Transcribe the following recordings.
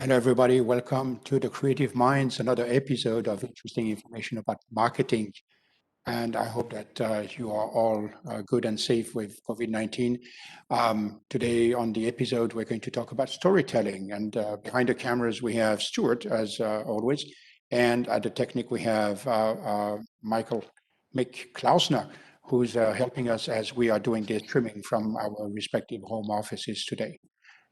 Hello, everybody. Welcome to the Creative Minds, another episode of interesting information about marketing. And I hope that you are all good and safe with COVID-19. Today on the episode, we're going to talk about storytelling. And behind the cameras, we have Stuart, as always. And at the Technic, we have Mick Klausner, who's helping us as we are doing this streaming from our respective home offices today.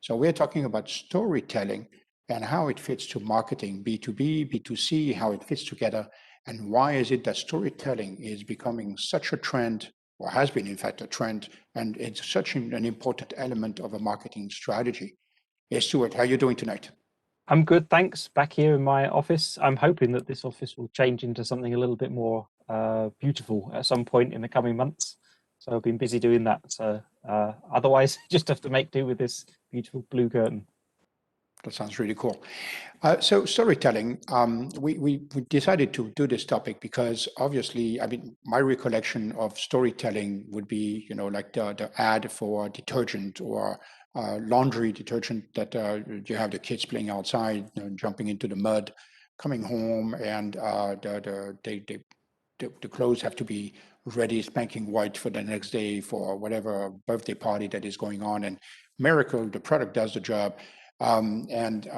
So we're talking about storytelling and how it fits to marketing, B2B, B2C, how it fits together, and why is it that storytelling is becoming such a trend, or has been in fact a trend, and it's such an important element of a marketing strategy. Yes, Stuart, how are you doing tonight? I'm good, thanks. Back here in my office. I'm hoping that this office will change into something a little bit more beautiful at some point in the coming months. So I've been busy doing that. So otherwise, just have to make do with this beautiful blue curtain. That sounds really cool. So storytelling, we decided to do this topic because obviously, I mean, my recollection of storytelling would be, like the ad for detergent or laundry detergent that you have the kids playing outside, jumping into the mud, coming home, and the clothes have to be ready, spanking white for the next day for whatever birthday party that is going on. And miracle, the product does the job and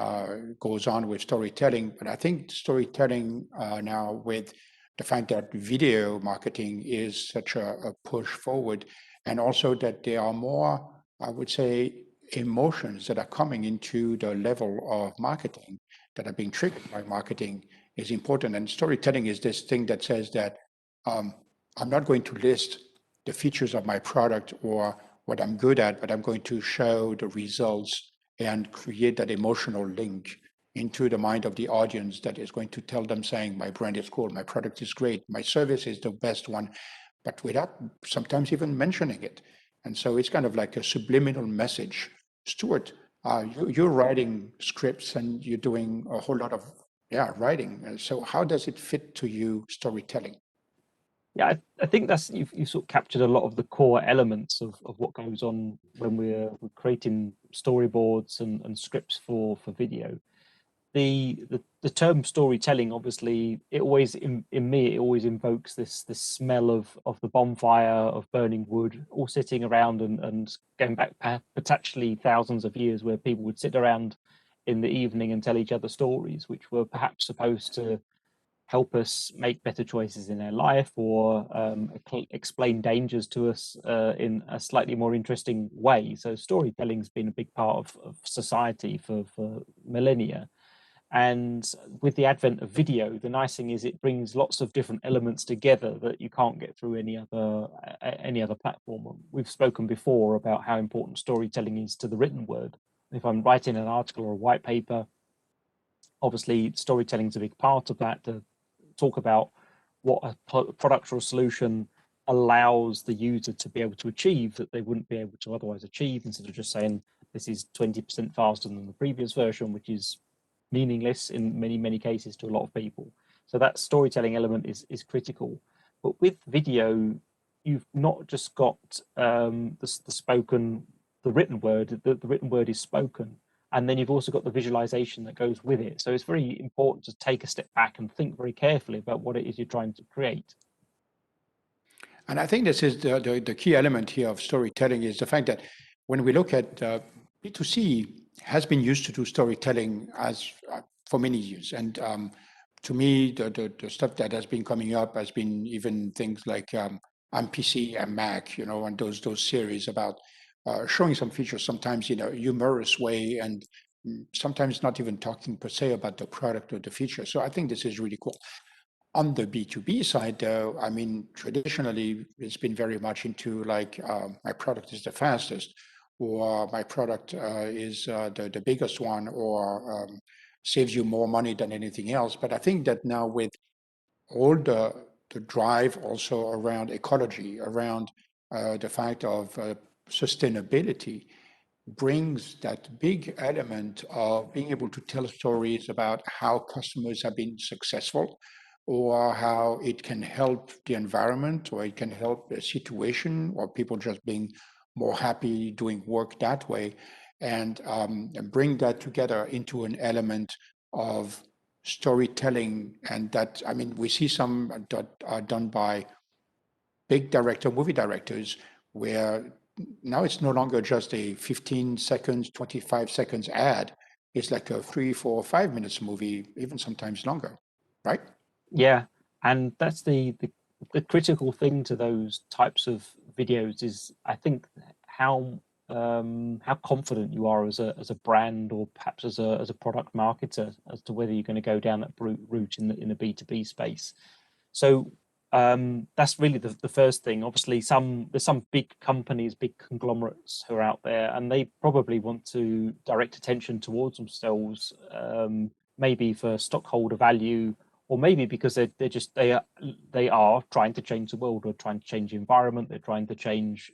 goes on with storytelling. But I think storytelling now, with the fact that video marketing is such a push forward, and also that there are more, I would say, emotions that are coming into the level of marketing that are being triggered by marketing is important. And storytelling is this thing that says that um, I'm not going to list the features of my product or what I'm good at, but I'm going to show the results and create that emotional link into the mind of the audience that is going to tell them saying, my brand is cool, my product is great, my service is the best one, but without sometimes even mentioning it. And so it's kind of like a subliminal message. Stuart, you're writing scripts and you're doing a whole lot of writing. So how does it fit to you, storytelling? Yeah, I think that's you've sort of captured a lot of the core elements of what goes on when we're creating storyboards and scripts for video. The term storytelling, obviously, it always in me it always invokes this smell of the bonfire of burning wood, all sitting around and going back potentially thousands of years, where people would sit around in the evening and tell each other stories, which were perhaps supposed to help us make better choices in our life, or explain dangers to us in a slightly more interesting way. So storytelling's been a big part of society for millennia. And with the advent of video, the nice thing is it brings lots of different elements together that you can't get through any other platform. We've spoken before about how important storytelling is to the written word. If I'm writing an article or a white paper, obviously storytelling is a big part of that, to talk about what a product or a solution allows the user to be able to achieve that they wouldn't be able to otherwise achieve, instead of just saying this is 20% faster than the previous version, which is meaningless in many cases to a lot of people. So that storytelling element is critical. But with video, you've not just got the spoken, the written word. The written word is spoken, and then you've also got the visualization that goes with it. So it's very important to take a step back and think very carefully about what it is you're trying to create. And I think this is the key element here of storytelling is the fact that when we look at B2C has been used to do storytelling as for many years. And to me, the stuff that has been coming up has been even things like I'm PC and Mac, and those series about showing some features, sometimes in a humorous way, and sometimes not even talking per se about the product or the feature. So I think this is really cool. On the B2B side, though, I mean, traditionally, it's been very much into like my product is the fastest, or my product is the biggest one, or saves you more money than anything else. But I think that now with all the drive also around ecology, around the fact of sustainability, brings that big element of being able to tell stories about how customers have been successful or how it can help the environment or it can help a situation or people just being more happy doing work that way. and bring that together into an element of storytelling. And that, I mean, we see some that are done by big movie directors, where now it's no longer just a 15 seconds, 25 seconds ad. It's like a 3, 4, 5 minutes movie, even sometimes longer, right? Yeah, and that's the critical thing to those types of videos is, I think, how confident you are as a brand, or perhaps as a product marketer, as to whether you're going to go down that route in the B2B space. So that's really the first thing. Obviously, there's some big companies, big conglomerates who are out there, and they probably want to direct attention towards themselves, maybe for stockholder value, or maybe because they are trying to change the world, or trying to change the environment. They're trying to change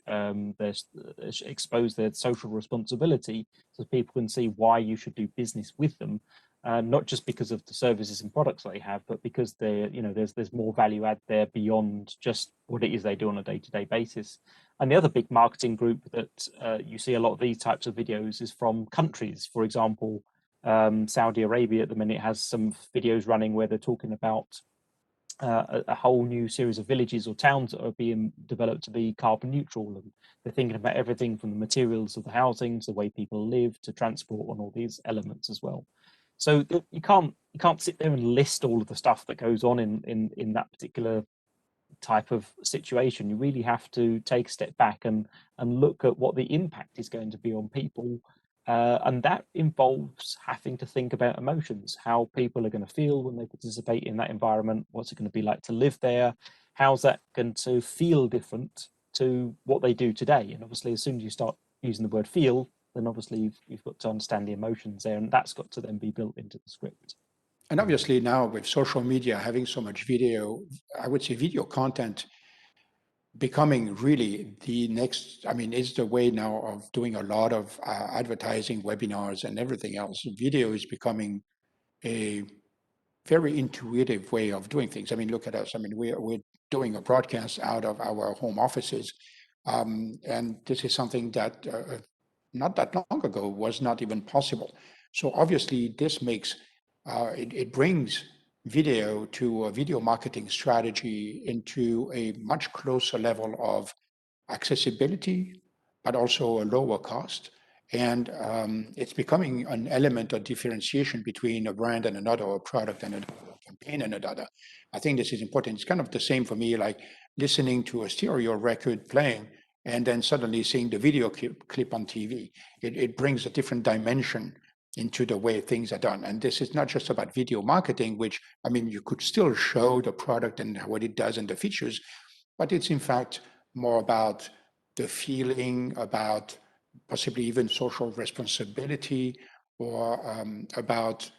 expose their social responsibility, so people can see why you should do business with them. Not just because of the services and products they have, but because there's more value add there beyond just what it is they do on a day-to-day basis. And the other big marketing group that you see a lot of these types of videos is from countries. For example, Saudi Arabia at the minute has some videos running where they're talking about a whole new series of villages or towns that are being developed to be carbon neutral, and they're thinking about everything from the materials of the housing to the way people live to transport and all these elements as well. So you can't sit there and list all of the stuff that goes on in that particular type of situation. You really have to take a step back and look at what the impact is going to be on people. And that involves having to think about emotions, how people are going to feel when they participate in that environment, what's it going to be like to live there, how's that going to feel different to what they do today. And obviously, as soon as you start using the word feel, then obviously you've got to understand the emotions there, and that's got to then be built into the script. And obviously now with social media having so much video, I would say video content becoming really the next, I mean, is the way now of doing a lot of advertising, webinars, and everything else. Video is becoming a very intuitive way of doing things. I mean, look at us. I mean, we're doing a broadcast out of our home offices. And this is something that not that long ago was not even possible. So obviously this makes, it brings video to a video marketing strategy into a much closer level of accessibility, but also a lower cost. And it's becoming an element of differentiation between a brand and another, or a product and another, a campaign and another. I think this is important. It's kind of the same for me, like listening to a stereo record playing and then suddenly seeing the video clip on TV. It brings a different dimension into the way things are done. And this is not just about video marketing, which, I mean, you could still show the product and what it does and the features, but it's in fact more about the feeling, about possibly even social responsibility, or about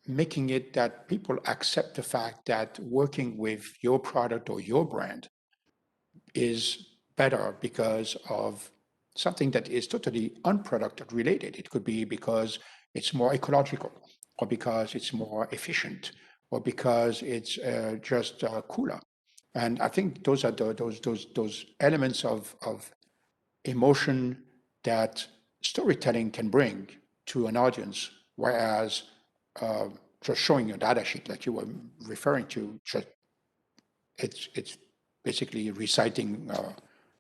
making it that people accept the fact that working with your product or your brand is better because of something that is totally unproduct related. It could be because it's more ecological, or because it's more efficient, or because it's just cooler. And I think those are those elements of emotion that storytelling can bring to an audience, whereas uh, just showing a data sheet like you were referring to, just it's basically reciting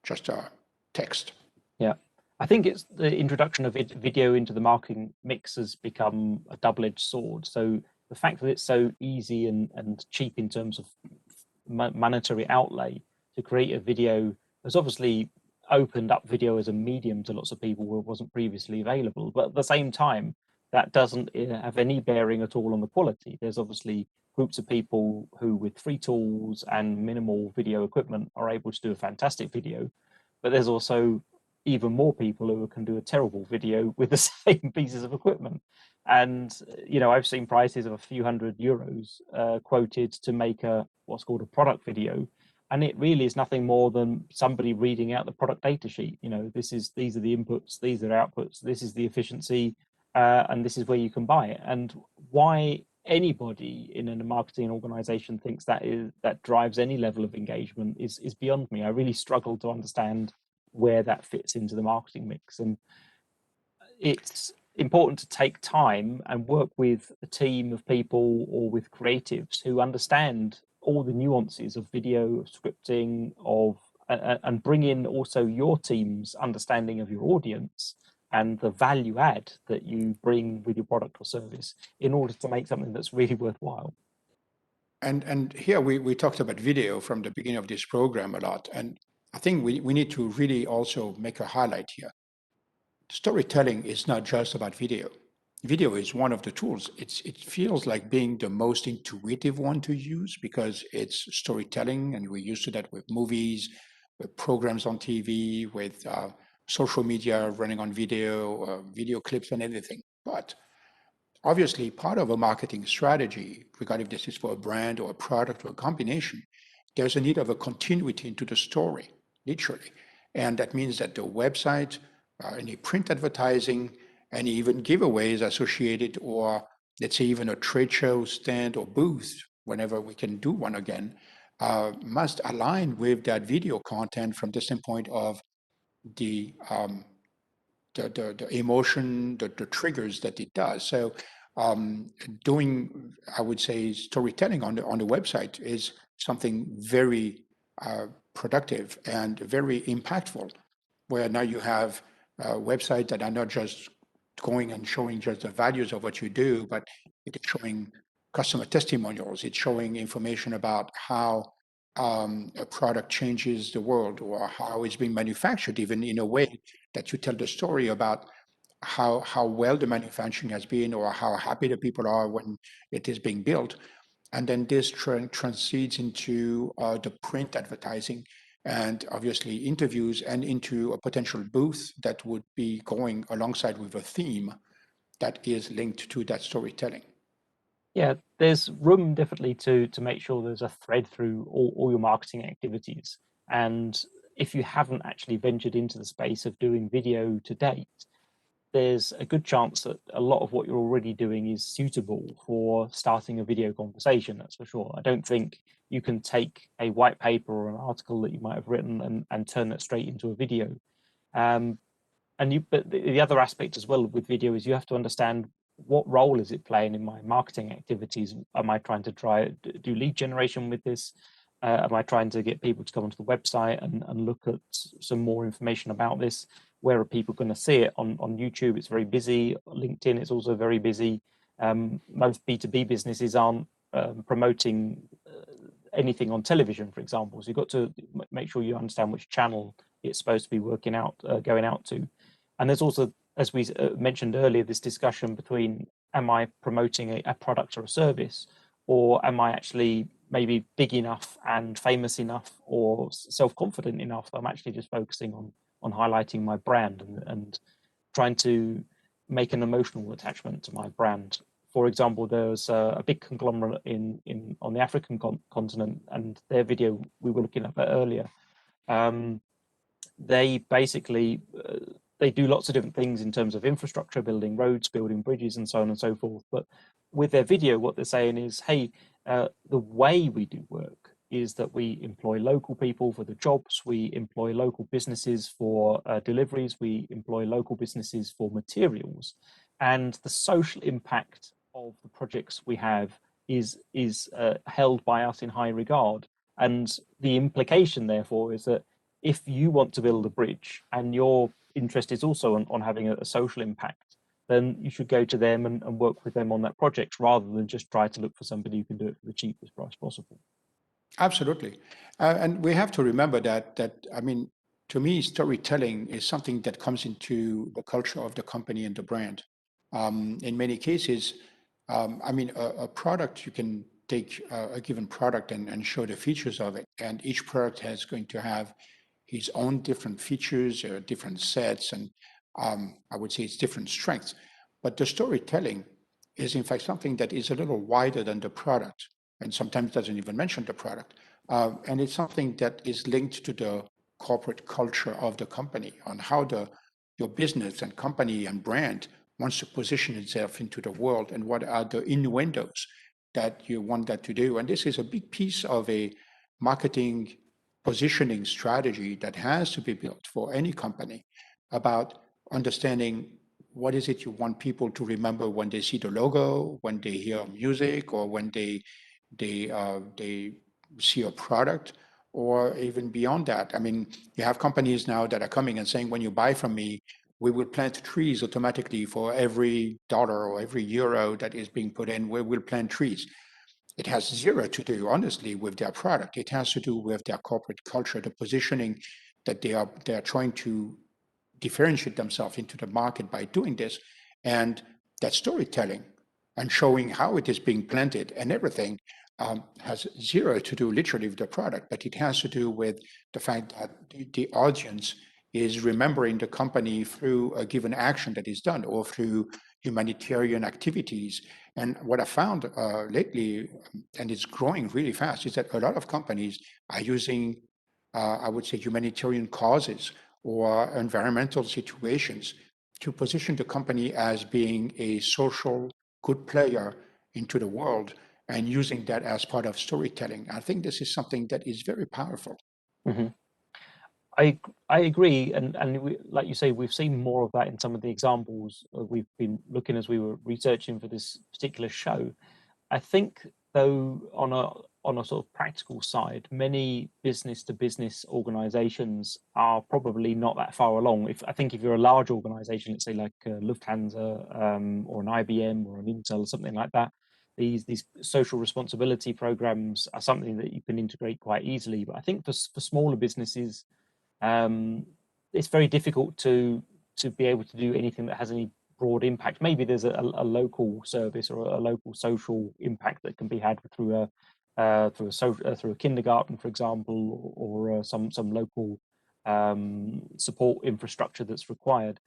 just a text. Yeah. I think it's the introduction of video into the marketing mix has become a double-edged sword. So the fact that it's so easy and cheap in terms of monetary outlay to create a video has obviously opened up video as a medium to lots of people where it wasn't previously available. But at the same time, that doesn't have any bearing at all on the quality. There's obviously groups of people who, with free tools and minimal video equipment, are able to do a fantastic video. But there's also even more people who can do a terrible video with the same pieces of equipment. And I've seen prices of a few €100 quoted to make what's called a product video, and it really is nothing more than somebody reading out the product data sheet. These are the inputs, these are the outputs, this is the efficiency, and this is where you can buy it. And why anybody in a marketing organization thinks that drives any level of engagement is beyond me. I really struggle to understand where that fits into the marketing mix. And it's important to take time and work with a team of people or with creatives who understand all the nuances of video, of scripting, and bring in also your team's understanding of your audience and the value add that you bring with your product or service in order to make something that's really worthwhile. And here we talked about video from the beginning of this program a lot. And I think we need to really also make a highlight here. Storytelling is not just about video. Video is one of the tools. It feels like being the most intuitive one to use because it's storytelling, and we're used to that with movies, with programs on TV, with social media running on video, video clips and everything. But obviously, part of a marketing strategy, regardless if this is for a brand or a product or a combination, there's a need of a continuity into the story, literally. And that means that the website, any print advertising, and even giveaways associated, or let's say even a trade show stand or booth, whenever we can do one again, must align with that video content from the standpoint of the the emotion, the triggers that it does. So doing, I would say, storytelling on the website is something very productive and very impactful, where now you have websites that are not just going and showing just the values of what you do, but it's showing customer testimonials. It's showing information about how a product changes the world or how it's being manufactured, even in a way that you tell the story about how well the manufacturing has been or how happy the people are when it is being built. And then this transcedes into the print advertising and obviously interviews and into a potential booth that would be going alongside with a theme that is linked to that storytelling. Yeah, there's room definitely to make sure there's a thread through all your marketing activities. And if you haven't actually ventured into the space of doing video to date, there's a good chance that a lot of what you're already doing is suitable for starting a video conversation, that's for sure. I don't think you can take a white paper or an article that you might have written and turn it straight into a video. Um, but the other aspect as well with video is you have to understand what role is it playing in my marketing activities. Am I trying to do lead generation with this? Am I trying to get people to come onto the website and look at some more information about this? Where are people going to see it? On YouTube, it's very busy. LinkedIn, it's also very busy. Most B2B businesses aren't promoting anything on television, for example. So you've got to make sure you understand which channel it's supposed to be going out to. And there's also, as we mentioned earlier, this discussion between, am I promoting a product or a service, or am I actually maybe big enough and famous enough or self-confident enough that I'm actually just focusing on highlighting my brand and trying to make an emotional attachment to my brand. For example, there's a big conglomerate on the African continent, and their video we were looking at earlier. They basically they do lots of different things in terms of infrastructure, building roads, building bridges, and so on and so forth. But with their video, what they're saying is, hey, the way we do work is that we employ local people for the jobs, we employ local businesses for deliveries, we employ local businesses for materials, and the social impact of the projects we have is held by us in high regard. And the implication, therefore, is that if you want to build a bridge and your interest is also on having a social impact, then you should go to them and work with them on that project rather than just try to look for somebody who can do it for the cheapest price possible. Absolutely. And we have to remember that I mean, to me, storytelling is something that comes into the culture of the company and the brand. In many cases, I mean, a product, you can take a given product and show the features of it, and each product has going to have his own different features or different sets, and I would say it's different strengths. But the storytelling is, in fact, something that is a little wider than the product and sometimes doesn't even mention the product. And it's something that is linked to the corporate culture of the company on how your business and company and brand wants to position itself into the world and what are the innuendos that you want that to do. And this is a big piece of a marketing positioning strategy that has to be built for any company about understanding what is it you want people to remember when they see the logo, when they hear music, or when they see a product, or even beyond that. I mean, you have companies now that are coming and saying, when you buy from me, we will plant trees automatically for every dollar or every euro that is being put in. We will plant trees. It has zero to do, honestly, with their product. It has to do with their corporate culture, the positioning that they are trying to differentiate themselves into the market by doing this. And that storytelling and showing how it is being planted and everything has zero to do literally with the product, but it has to do with the fact that the audience is remembering the company through a given action that is done or through humanitarian activities. And what I found lately, and it's growing really fast, is that a lot of companies are using, I would say, humanitarian causes or environmental situations to position the company as being a social good player into the world and using that as part of storytelling. I think this is something that is very powerful. Hmm. I agree, and like you say, we've seen more of that in some of the examples we've been looking as we were researching for this particular show. I think, though, on a sort of practical side, many business to business organizations are probably not that far along. I think if you're a large organization, let's say like Lufthansa, or an IBM or an Intel or something like that, these social responsibility programs are something that you can integrate quite easily. But I think for smaller businesses, um, it's very difficult to be able to do anything that has any broad impact. Maybe there's a local service or a local social impact that can be had through a kindergarten, for example, or some local support infrastructure that's required.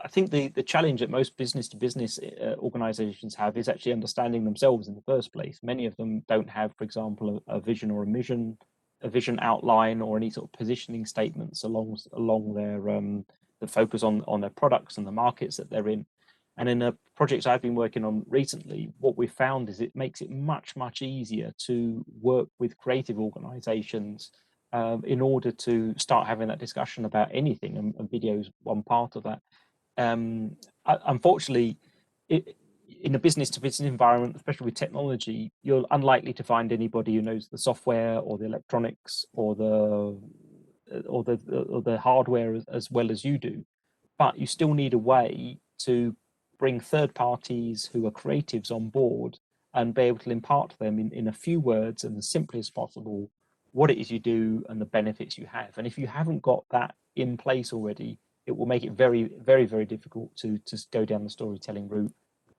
I think the challenge that most business to business organizations have is actually understanding themselves in the first place. Many of them don't have, for example, a vision or a vision outline or any sort of positioning statements along their the focus on their products and the markets that they're in. And in the projects I've been working on recently, what we've found is it makes it much easier to work with creative organizations in order to start having that discussion about anything, and video is one part of that. Unfortunately, in a business to business environment, especially with technology, you're unlikely to find anybody who knows the software or the electronics or the hardware as well as you do. But you still need a way to bring third parties who are creatives on board and be able to impart to them in a few words and as simply as possible what it is you do and the benefits you have. And if you haven't got that in place already, it will make it very difficult to go down the storytelling route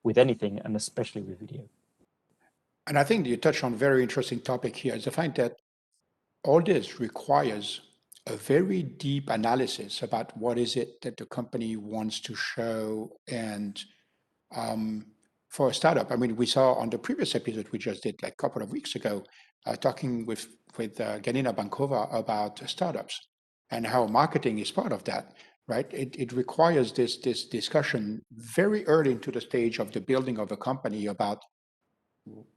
with anything, and especially with video. And I think you touched on a very interesting topic here is the fact that all this requires a very deep analysis about what is it that the company wants to show. And um, for a startup, I mean, we saw on the previous episode we just did like a couple of weeks ago, talking with Ganina Bankova about startups and how marketing is part of that, right? It requires this discussion very early into the stage of the building of a company about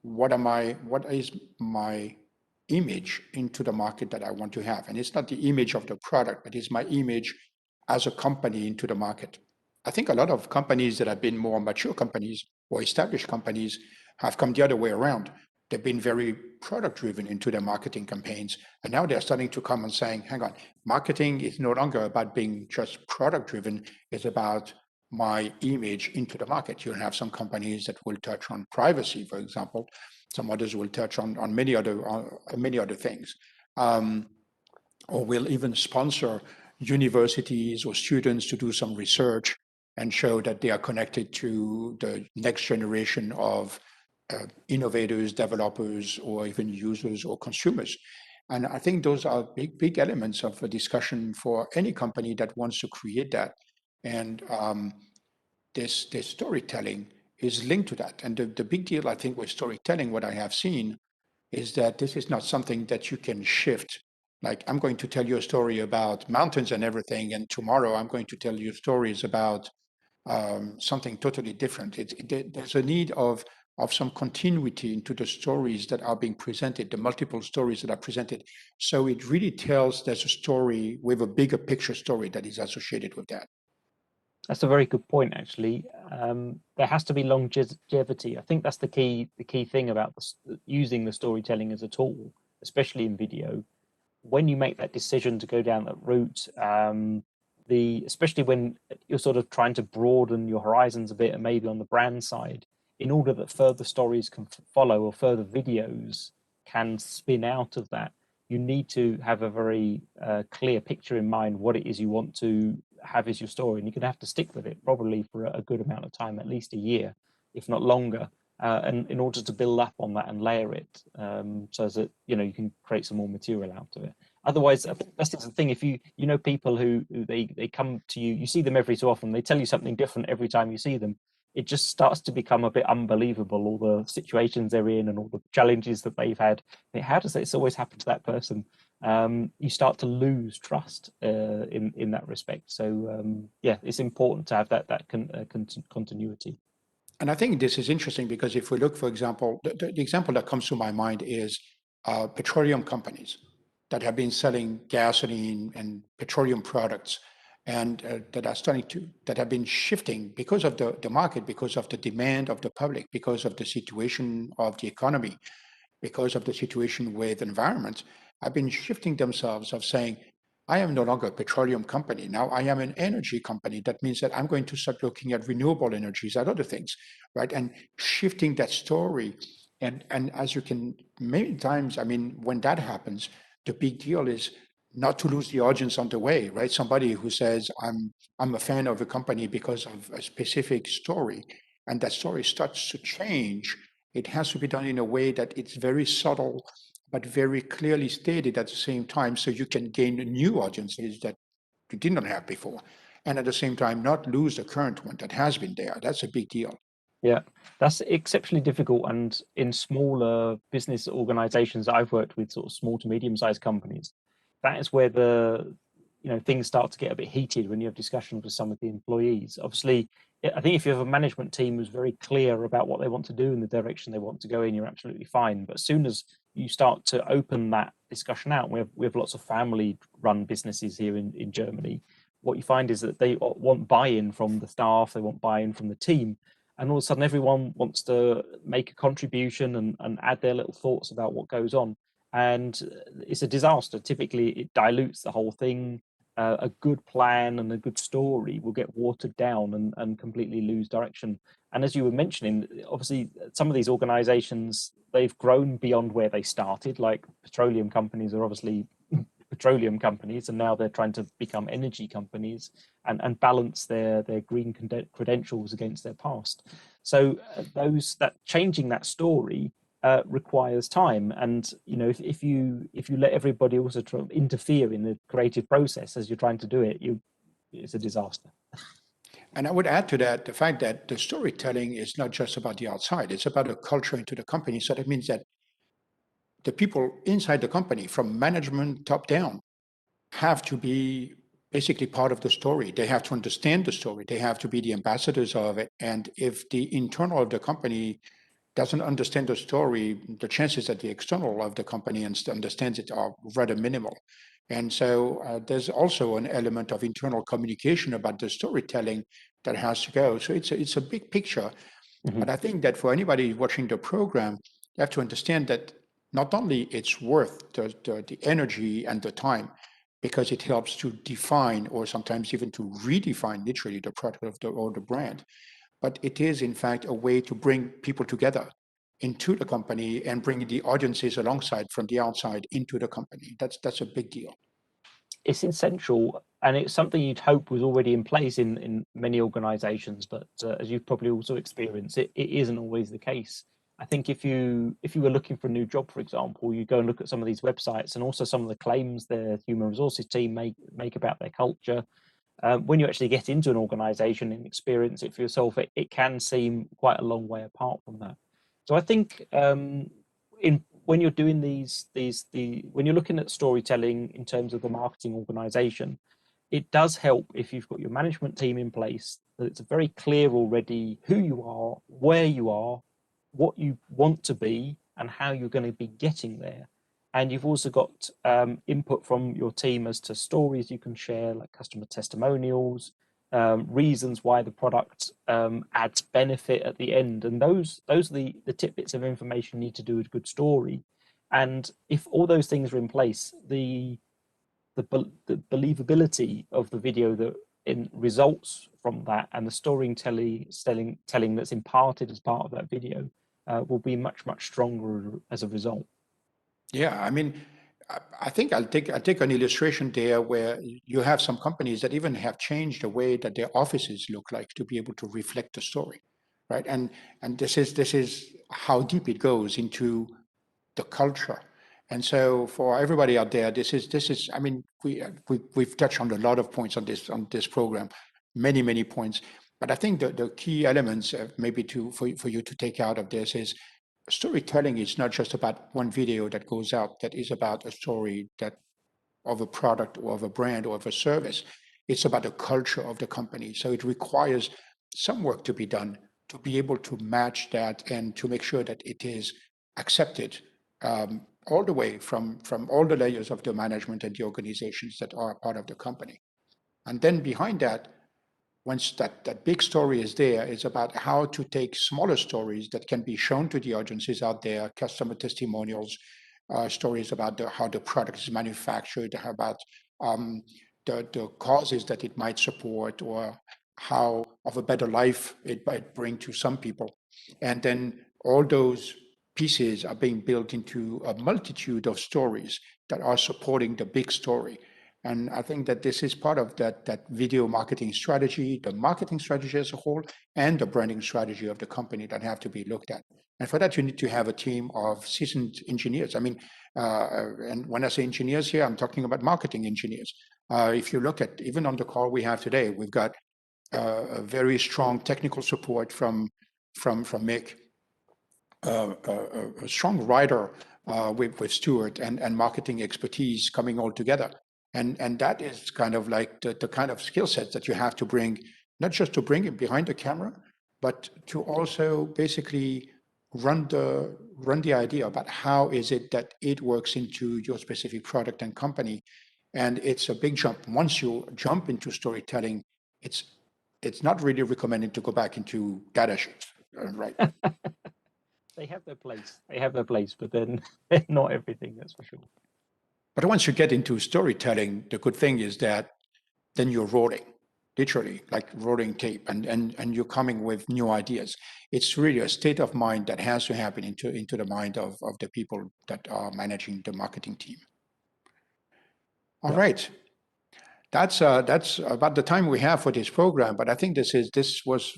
what is my image into the market that I want to have. And it's not the image of the product, but it's my image as a company into the market. I think a lot of companies that have been more mature companies or established companies have come the other way around. They've been very product driven into their marketing campaigns. And now they're starting to come and saying, hang on, marketing is no longer about being just product driven. It's about my image into the market. You'll have some companies that will touch on privacy, for example. Some others will touch on many other things, or will even sponsor universities or students to do some research and show that they are connected to the next generation of innovators, developers, or even users or consumers. And I think those are big elements of a discussion for any company that wants to create that. And this storytelling is linked to that. And the big deal, I think, with storytelling, what I have seen is that this is not something that you can shift. Like, I'm going to tell you a story about mountains and everything, and tomorrow I'm going to tell you stories about something totally different. There's a need of some continuity into the stories that are being presented, the multiple stories that are presented. So it really tells there's a story with a bigger picture story that is associated with that. That's a very good point, actually. There has to be longevity. I think that's the key thing about using the storytelling as a tool, especially in video. When you make that decision to go down that route, especially when you're sort of trying to broaden your horizons a bit, and maybe on the brand side, in order that further stories can follow or further videos can spin out of that, you need to have a very clear picture in mind what it is you want to have as your story, and you're going to have to stick with it probably for a good amount of time, at least a year, if not longer, and in order to build up on that and layer it, so that you can create some more material out of it. Otherwise, I think that's the thing. If you know people who they come to you, you see them every so often, they tell you something different every time you see them. It just starts to become a bit unbelievable, all the situations they're in and all the challenges that they've had. How does this always happen to that person? You start to lose trust in that respect. So yeah, it's important to have that continuity. And I think this is interesting because if we look, for example, the example that comes to my mind is petroleum companies that have been selling gasoline and petroleum products and that have been shifting because of the market, because of the demand of the public, because of the situation of the economy, because of the situation with environment, have been shifting themselves of saying, I am no longer a petroleum company. Now I am an energy company. That means that I'm going to start looking at renewable energies and other things, right? And shifting that story. And as you can, many times, I mean, when that happens, the big deal is not to lose the audience on the way, right? Somebody who says, I'm a fan of a company because of a specific story, and that story starts to change. It has to be done in a way that it's very subtle, but very clearly stated at the same time, so you can gain new audiences that you did not have before. And at the same time, not lose the current one that has been there. That's a big deal. Yeah, that's exceptionally difficult. And in smaller business organizations that I've worked with, sort of small to medium-sized companies, that is where things start to get a bit heated when you have discussions with some of the employees. Obviously, I think if you have a management team who's very clear about what they want to do and the direction they want to go in, you're absolutely fine. But as soon as you start to open that discussion out, we have lots of family-run businesses here in Germany. What you find is that they want buy-in from the staff, they want buy-in from the team, and all of a sudden everyone wants to make a contribution and add their little thoughts about what goes on, and it's a disaster. Typically it dilutes the whole thing. A good plan and a good story will get watered down and completely lose direction. And as you were mentioning, obviously some of these organizations, they've grown beyond where they started. Like petroleum companies are obviously petroleum companies, and now they're trying to become energy companies and balance their green credentials against their past. So that changing that story requires time, and if you let everybody also try to interfere in the creative process as you're trying to do it, it's a disaster. And I would add to that the fact that the storytelling is not just about the outside, it's about a culture into the company. So that means that the people inside the company, from management top down, have to be basically part of the story. They have to understand the story. They have to be the ambassadors of it. And if the internal of the company doesn't understand the story, the chances that the external of the company understands it are rather minimal. And so there's also an element of internal communication about the storytelling that has to go. So it's a big picture. Mhm. But I think that for anybody watching the program, you have to understand that not only it's worth the energy and the time, because it helps to define or sometimes even to redefine literally the product or the brand, but it is in fact a way to bring people together into the company and bring the audiences alongside from the outside into the company. That's a big deal. It's essential, and it's something you'd hope was already in place in many organizations, but as you've probably also experienced, it isn't always the case. I think if you were looking for a new job, for example, you go and look at some of these websites and also some of the claims their human resources team make about their culture. When you actually get into an organization and experience it for yourself, it can seem quite a long way apart from that. So I think in when you're doing when you're looking at storytelling in terms of the marketing organization, it does help if you've got your management team in place, that it's very clear already who you are, where you are, what you want to be, and how you're going to be getting there. And you've also got input from your team as to stories you can share, like customer testimonials, reasons why the product adds benefit at the end, and those are the tidbits of information you need to do a good story. And if all those things are in place, the believability of the video that in results from that, and the storytelling that's imparted as part of that video will be much stronger as a result. Yeah, I mean, I think I'll take an illustration there where you have some companies that even have changed the way that their offices look like to be able to reflect the story, right? And this is how deep it goes into the culture. And so for everybody out there, this is I mean, we've touched on a lot of points on this program, many points. But I think the key elements maybe for you to take out of this is storytelling is not just about one video that goes out that is about a story that of a product or of a brand or of a service. It's about the culture of the company. So it requires some work to be done to be able to match that and to make sure that it is accepted all the way from all the layers of the management and the organizations that are part of the company. And then behind that, once that big story is there, it's about how to take smaller stories that can be shown to the audiences out there, customer testimonials, stories about how the product is manufactured, about the causes that it might support, or how of a better life it might bring to some people. And then all those pieces are being built into a multitude of stories that are supporting the big story. And I think that this is part of that video marketing strategy, the marketing strategy as a whole, and the branding strategy of the company that have to be looked at. And for that, you need to have a team of seasoned engineers. I mean, and when I say engineers here, I'm talking about marketing engineers. If you look at, even on the call we have today, we've got a very strong technical support from Mick, a strong writer with Stuart, and marketing expertise coming all together. And that is kind of like the kind of skill sets that you have to bring, not just to bring it behind the camera, but to also basically run the idea about how is it that it works into your specific product and company. And it's a big jump. Once you jump into storytelling, it's not really recommended to go back into data sheets, right? They have their place, but then they're not everything, that's for sure. But once you get into storytelling, the good thing is that then you're rolling, literally, like rolling tape, and you're coming with new ideas. It's really a state of mind that has to happen into the mind of the people that are managing the marketing team. All Yep. right. That's about the time we have for this program. But I think this was,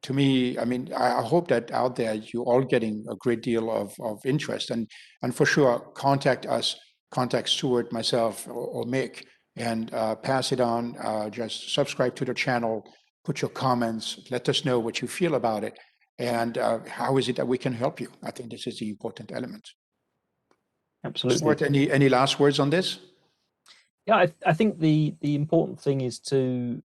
to me, I mean, I hope that out there you're all getting a great deal of interest, and for sure contact us, contact Stuart, myself, or Mick, and pass it on. Just subscribe to the channel, put your comments, let us know what you feel about it, and how is it that we can help you. I think this is the important element. Absolutely. Stuart, any last words on this? Yeah, I think the important thing is to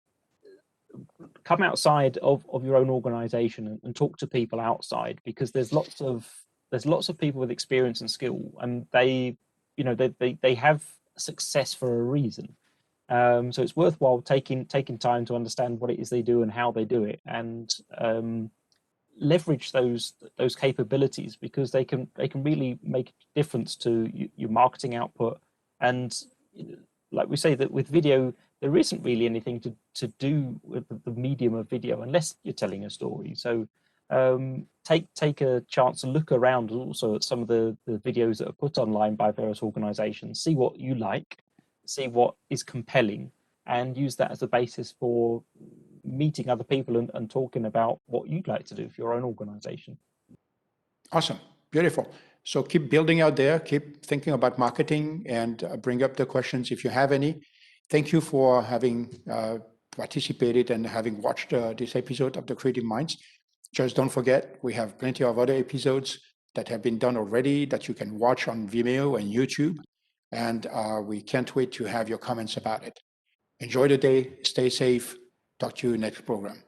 come outside of your own organization and talk to people outside, because there's lots of people with experience and skill, and they have success for a reason. So it's worthwhile taking time to understand what it is they do and how they do it, and leverage those capabilities, because they can really make a difference to your marketing output. And like we say, that with video, there isn't really anything to do with the medium of video unless you're telling a story. So take a chance to look around also at some of the videos that are put online by various organizations, see what you like, see what is compelling, and use that as a basis for meeting other people and talking about what you'd like to do for your own organization. Awesome. Beautiful. So keep building out there, keep thinking about marketing, and bring up the questions if you have any. Thank you for having participated and having watched this episode of the Creative Minds. Just don't forget, we have plenty of other episodes that have been done already that you can watch on Vimeo and YouTube. And we can't wait to have your comments about it. Enjoy the day, stay safe. Talk to you next program.